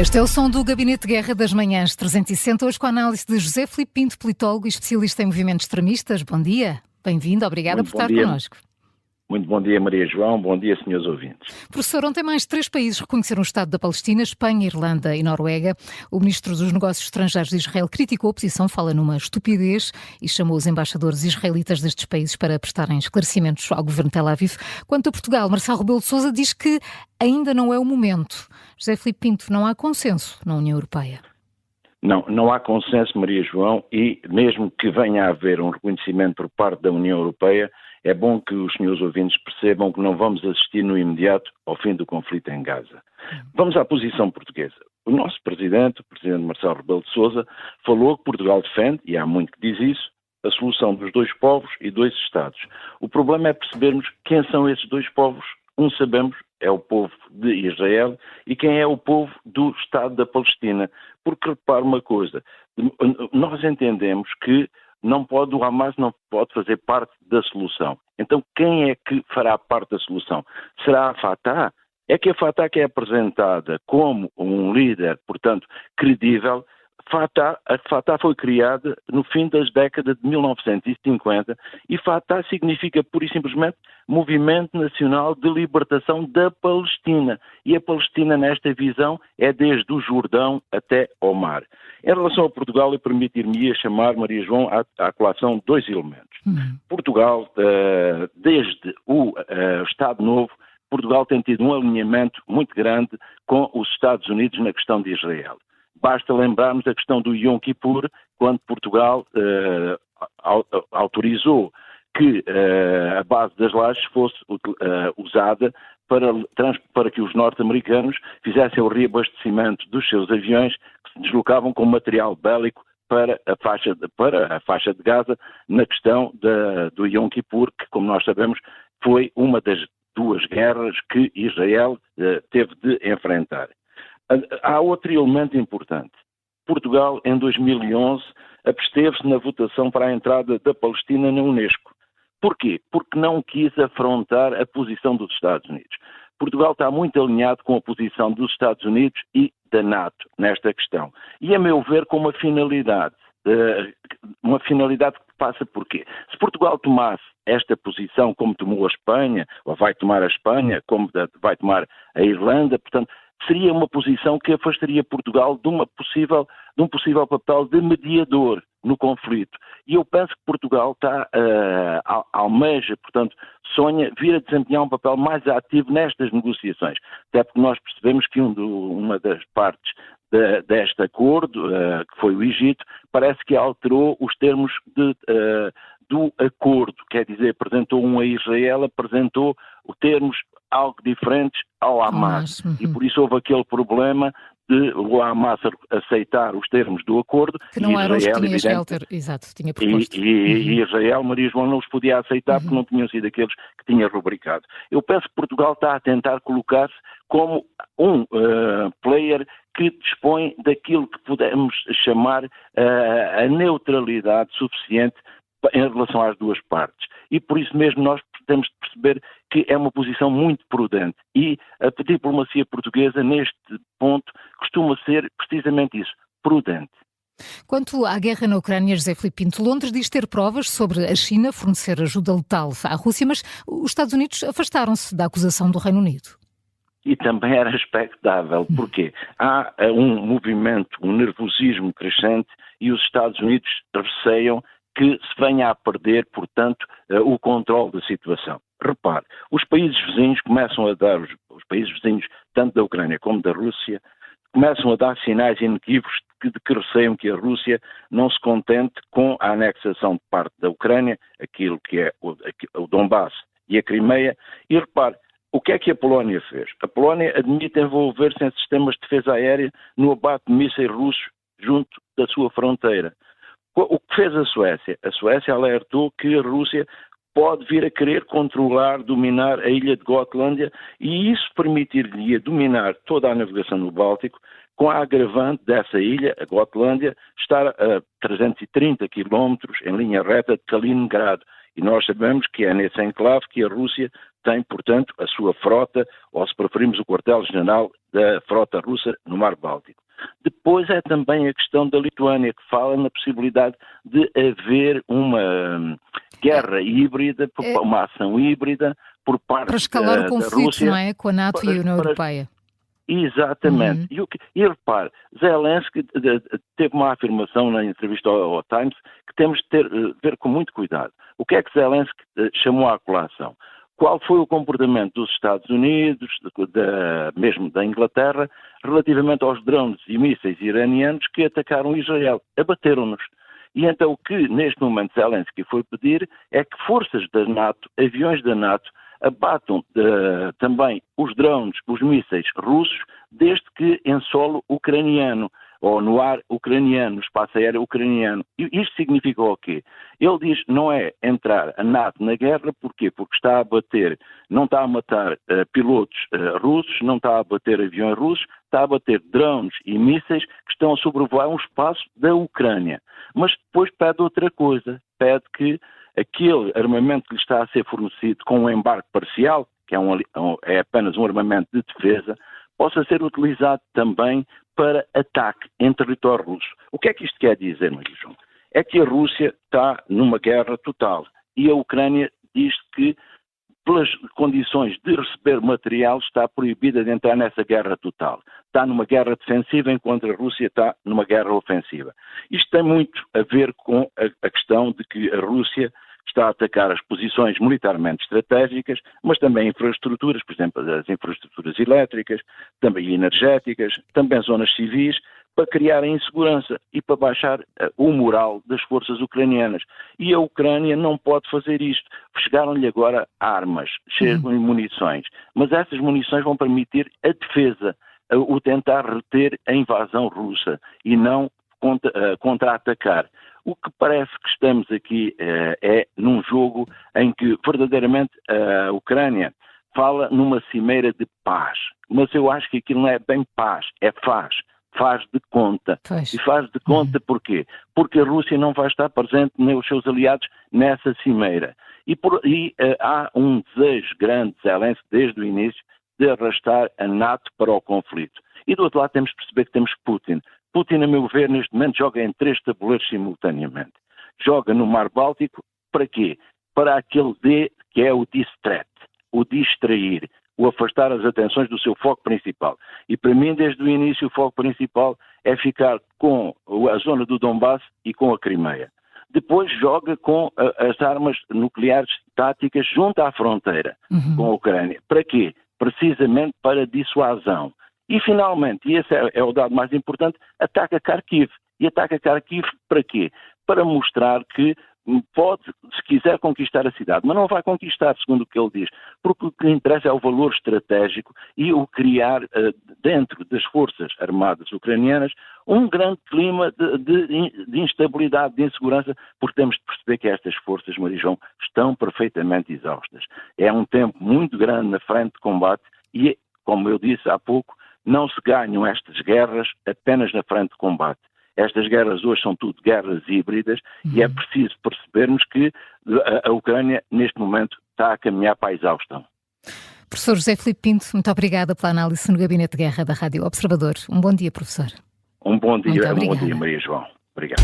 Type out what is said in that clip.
Este é o som do Gabinete de Guerra das Manhãs 360, hoje com a análise de José Filipe Pinto, politólogo e especialista em movimentos extremistas. Bom dia, bem-vindo, obrigada por estar connosco. Muito bom dia, Maria João, bom dia, senhores ouvintes. Professor, ontem mais 3 países reconheceram o Estado da Palestina, Espanha, Irlanda e Noruega. O Ministro dos Negócios Estrangeiros de Israel criticou a posição, fala numa estupidez e chamou os embaixadores israelitas destes países para prestarem esclarecimentos ao governo de Tel Aviv. Quanto a Portugal, Marcelo Rebelo de Sousa diz que ainda não é o momento. José Filipe Pinto, não há consenso na União Europeia. Não há consenso, Maria João, e mesmo que venha a haver um reconhecimento por parte da União Europeia, é bom que os senhores ouvintes percebam que não vamos assistir no imediato ao fim do conflito em Gaza. Vamos à posição portuguesa. O nosso presidente, o presidente Marcelo Rebelo de Sousa, falou que Portugal defende, e há muito que diz isso, a solução dos 2 povos e 2 Estados. O problema é percebermos quem são esses 2 povos. Um sabemos, é o povo de Israel, e quem é o povo do Estado da Palestina. Porque, repare uma coisa, nós entendemos que o Hamas não pode fazer parte da solução. Então, quem é que fará parte da solução? Será a Fatah? É que a Fatah, que é apresentada como um líder, portanto, credível, a Fatah foi criada no fim das décadas de 1950 e Fatah significa, pura e simplesmente, Movimento Nacional de Libertação da Palestina. E a Palestina, nesta visão, é desde o Jordão até ao mar. Em relação a Portugal, eu permitir-me chamar, Maria João, à colação 2 elementos. Portugal, desde o Estado Novo, Portugal tem tido um alinhamento muito grande com os Estados Unidos na questão de Israel. Basta lembrarmos a questão do Yom Kippur, quando Portugal autorizou que a base das lajes fosse usada para que os norte-americanos fizessem o reabastecimento dos seus aviões que se deslocavam com material bélico para a faixa de Gaza na questão do Yom Kippur, que, como nós sabemos, foi uma das 2 guerras que Israel teve de enfrentar. Há outro elemento importante. Portugal, em 2011, absteve-se na votação para a entrada da Palestina na Unesco. Porquê? Porque não quis afrontar a posição dos Estados Unidos. Portugal está muito alinhado com a posição dos Estados Unidos e da NATO nesta questão. E, a meu ver, com uma finalidade. Que passa por quê? Se Portugal tomasse esta posição como tomou a Espanha, ou vai tomar a Espanha, como vai tomar a Irlanda, portanto, seria uma posição que afastaria Portugal de um possível papel de mediador no conflito. E eu penso que Portugal almeja, portanto, sonha vir a desempenhar um papel mais ativo nestas negociações. Até porque nós percebemos que uma das partes deste acordo, que foi o Egito, parece que alterou os termos do acordo. Quer dizer, apresentou a Israel, apresentou os termos algo diferentes ao Hamas. E por isso houve aquele problema de o Hamas aceitar os termos do acordo. Que não eram os que tinha Israel tinha proposto. E Israel, Maria João, não os podia aceitar porque não tinham sido aqueles que tinha rubricado. Eu penso que Portugal está a tentar colocar-se como um player que dispõe daquilo que podemos chamar a neutralidade suficiente em relação às 2 partes. E por isso mesmo nós temos de perceber que é uma posição muito prudente. E a diplomacia portuguesa, neste ponto, costuma ser precisamente isso, prudente. Quanto à guerra na Ucrânia, José Filipe Pinto, Londres diz ter provas sobre a China fornecer ajuda letal à Rússia, mas os Estados Unidos afastaram-se da acusação do Reino Unido. E também era expectável, porque há um movimento, um nervosismo crescente e os Estados Unidos receiam que se venha a perder, portanto, o controle da situação. Repare, os países vizinhos começam a dar, os países vizinhos, tanto da Ucrânia como da Rússia, começam a dar sinais inequívocos de que receiam que a Rússia não se contente com a anexação de parte da Ucrânia, aquilo que é o Donbass e a Crimeia, e repare, o que é que a Polónia fez? A Polónia admite envolver-se em sistemas de defesa aérea no abate de mísseis russos junto da sua fronteira. O que fez a Suécia? A Suécia alertou que a Rússia pode vir a querer controlar, dominar a ilha de Gotlândia e isso permitir-lhe dominar toda a navegação no Báltico, com a agravante dessa ilha, a Gotlândia, estar a 330 quilómetros em linha reta de Kaliningrado. E nós sabemos que é nesse enclave que a Rússia tem, portanto, a sua frota, ou se preferimos o quartel-general da frota russa no Mar Báltico. Depois é também a questão da Lituânia, que fala na possibilidade de haver uma guerra híbrida, uma ação híbrida por parte para escalar o da conflito, Rússia. não é? Com a NATO e a União Europeia. Exatamente. E repare, Zelensky teve uma afirmação na entrevista ao Times que temos de ver com muito cuidado. O que é que Zelensky chamou à colação? Qual foi o comportamento dos Estados Unidos, mesmo da Inglaterra, relativamente aos drones e mísseis iranianos que atacaram Israel? Abateram-nos. E então o que neste momento Zelensky foi pedir é que forças da NATO, aviões da NATO, abatam também os drones, os mísseis russos, desde que em solo ucraniano, ou no ar ucraniano, no espaço aéreo ucraniano. E isto significa o quê? Ele diz não é entrar a NATO na guerra, porquê? Porque está a abater, não está a matar pilotos russos, não está a abater aviões russos, está a abater drones e mísseis que estão a sobrevoar um espaço da Ucrânia. Mas depois pede outra coisa, pede que aquele armamento que lhe está a ser fornecido com um embarque parcial, que é apenas um armamento de defesa, possa ser utilizado também para ataque em território russo. O que é que isto quer dizer, Maria João? É que a Rússia está numa guerra total e a Ucrânia diz que, pelas condições de receber material, está proibida de entrar nessa guerra total. Está numa guerra defensiva enquanto a Rússia está numa guerra ofensiva. Isto tem muito a ver com a questão de que a Rússia está a atacar as posições militarmente estratégicas, mas também infraestruturas, por exemplo, as infraestruturas elétricas, também energéticas, também zonas civis, para criar a insegurança e para baixar o moral das forças ucranianas. E a Ucrânia não pode fazer isto. Chegaram-lhe agora armas, cheias de munições, mas essas munições vão permitir a defesa, o tentar reter a invasão russa e não contra-atacar. O que parece que estamos aqui é num jogo em que verdadeiramente a Ucrânia fala numa cimeira de paz, mas eu acho que aquilo não é bem paz, é faz de conta. Pois. E faz de conta porquê? Porque a Rússia não vai estar presente, nem os seus aliados, nessa cimeira. E há um desejo grande de Zelensky, desde o início, de arrastar a NATO para o conflito. E do outro lado temos de perceber que temos Putin. Putin, a meu ver, neste momento joga em 3 tabuleiros simultaneamente. Joga no Mar Báltico, para quê? Para aquele D que é o distract, o distrair, o afastar as atenções do seu foco principal. E para mim, desde o início, o foco principal é ficar com a zona do Donbass e com a Crimeia. Depois joga com as armas nucleares táticas junto à fronteira com a Ucrânia. Para quê? Precisamente para dissuasão. E finalmente, e esse é o dado mais importante, ataca Kharkiv. E ataca Kharkiv para quê? Para mostrar que pode, se quiser, conquistar a cidade, mas não vai conquistar, segundo o que ele diz, porque o que lhe interessa é o valor estratégico e o criar dentro das forças armadas ucranianas um grande clima de instabilidade, de insegurança, porque temos de perceber que estas forças, Maria João, estão perfeitamente exaustas. É um tempo muito grande na frente de combate e, como eu disse há pouco, não se ganham estas guerras apenas na frente de combate. Estas guerras hoje são tudo guerras híbridas e é preciso percebermos que a Ucrânia, neste momento, está a caminhar para a exaustão. Professor José Filipe Pinto, muito obrigada pela análise no Gabinete de Guerra da Rádio Observador. Um bom dia, professor. Um bom dia, Maria João. Obrigado.